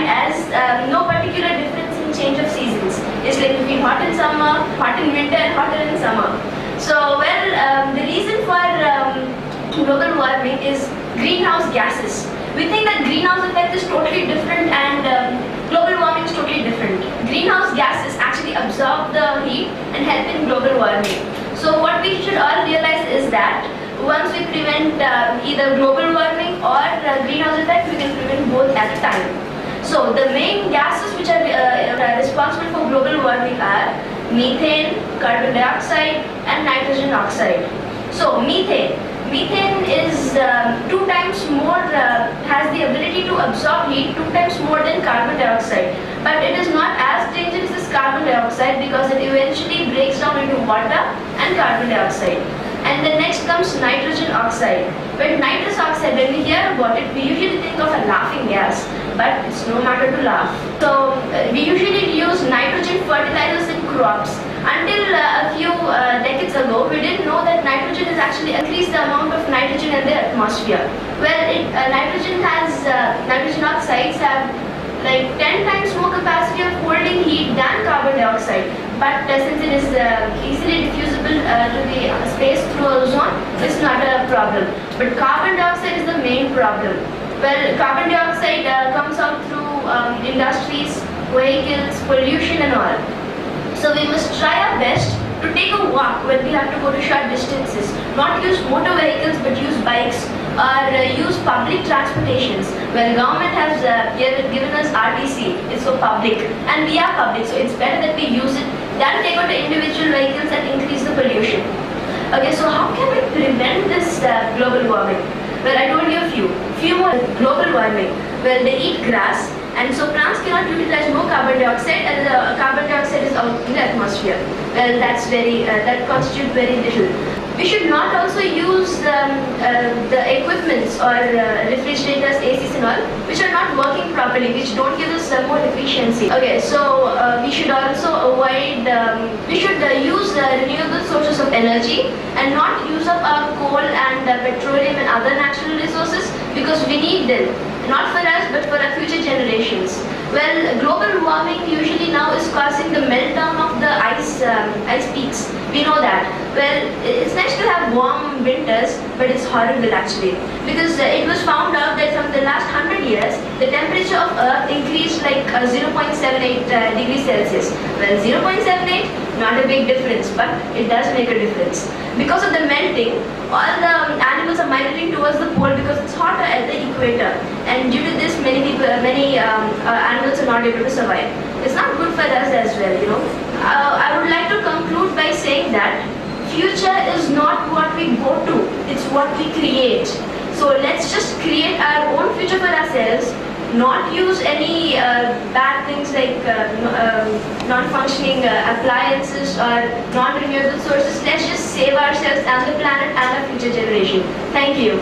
defined as no particular difference in change of seasons. It's like between hot in summer, hot in winter, and hotter in summer. So, well, the reason for global warming is greenhouse gases. We think that greenhouse effect is totally different and global warming is totally different. Greenhouse gases actually absorb the heat and help in global warming. So what we should all realize is that once we prevent either global warming or greenhouse effect, we can prevent both at a time. So the main gases which are responsible for global warming are methane, carbon dioxide and nitrogen oxide. So methane is 2 times more, has the ability to absorb heat 2 times more than carbon dioxide. But it is not as dangerous as carbon dioxide because it eventually breaks down into water and carbon dioxide. And then next comes nitrogen oxide. But nitrous oxide, when we hear about it, we usually think of a laughing gas, but it's no matter to laugh. So we usually use nitrogen fertilizers in crops. Until a few decades ago, we didn't know that nitrogen has actually increased the amount of nitrogen in the atmosphere. Well, nitrogen oxides have like 10 times more capacity of holding heat than carbon dioxide. But since it is easily diffusible to the space through ozone, it's not a problem. But carbon dioxide is the main problem. Well, carbon dioxide comes out through industries, vehicles, pollution and all. So we must try our best to take a walk when we have to go to short distances. Not use motor vehicles but use bikes or use public transportations. Well, government has given us RTC, it's for public, and we are public, so it's better that we use it than take out the individual vehicles and increase the pollution. Okay, so how can we prevent this global warming? Well, I told you a few more. Global warming. Well, they eat grass, and so plants cannot utilize more carbon dioxide, and the carbon dioxide is out in the atmosphere. Well, that constitutes very little. We should not also use the equipments or refrigerators, ACs and all, which are not working properly, which don't give us more efficiency. Okay, so we should also avoid, we should use renewable sources of energy and not use up our coal and petroleum and other natural resources because we need them. Not for us, but for our future generations. Well, global warming usually now is causing the meltdown of the ice peaks. We know that. Well, it's nice to have warm winters, but it's horrible actually. Because it was found out that from the last 100 years, the temperature of Earth increased like 0.78 degrees Celsius. Well, 0.78, not a big difference, but it does make a difference. Because of the melting, all the animals are migrating towards the pole because it's hotter at the equator. And due to this, many animals are not able to survive. It's not good for us as well, you know. I would like to conclude by saying that future is not what we go to, it's what we create. So let's just create our own future for ourselves, not use any bad things like non-functioning appliances or non-renewable sources. Let's just save ourselves and the planet and our future generation. Thank you.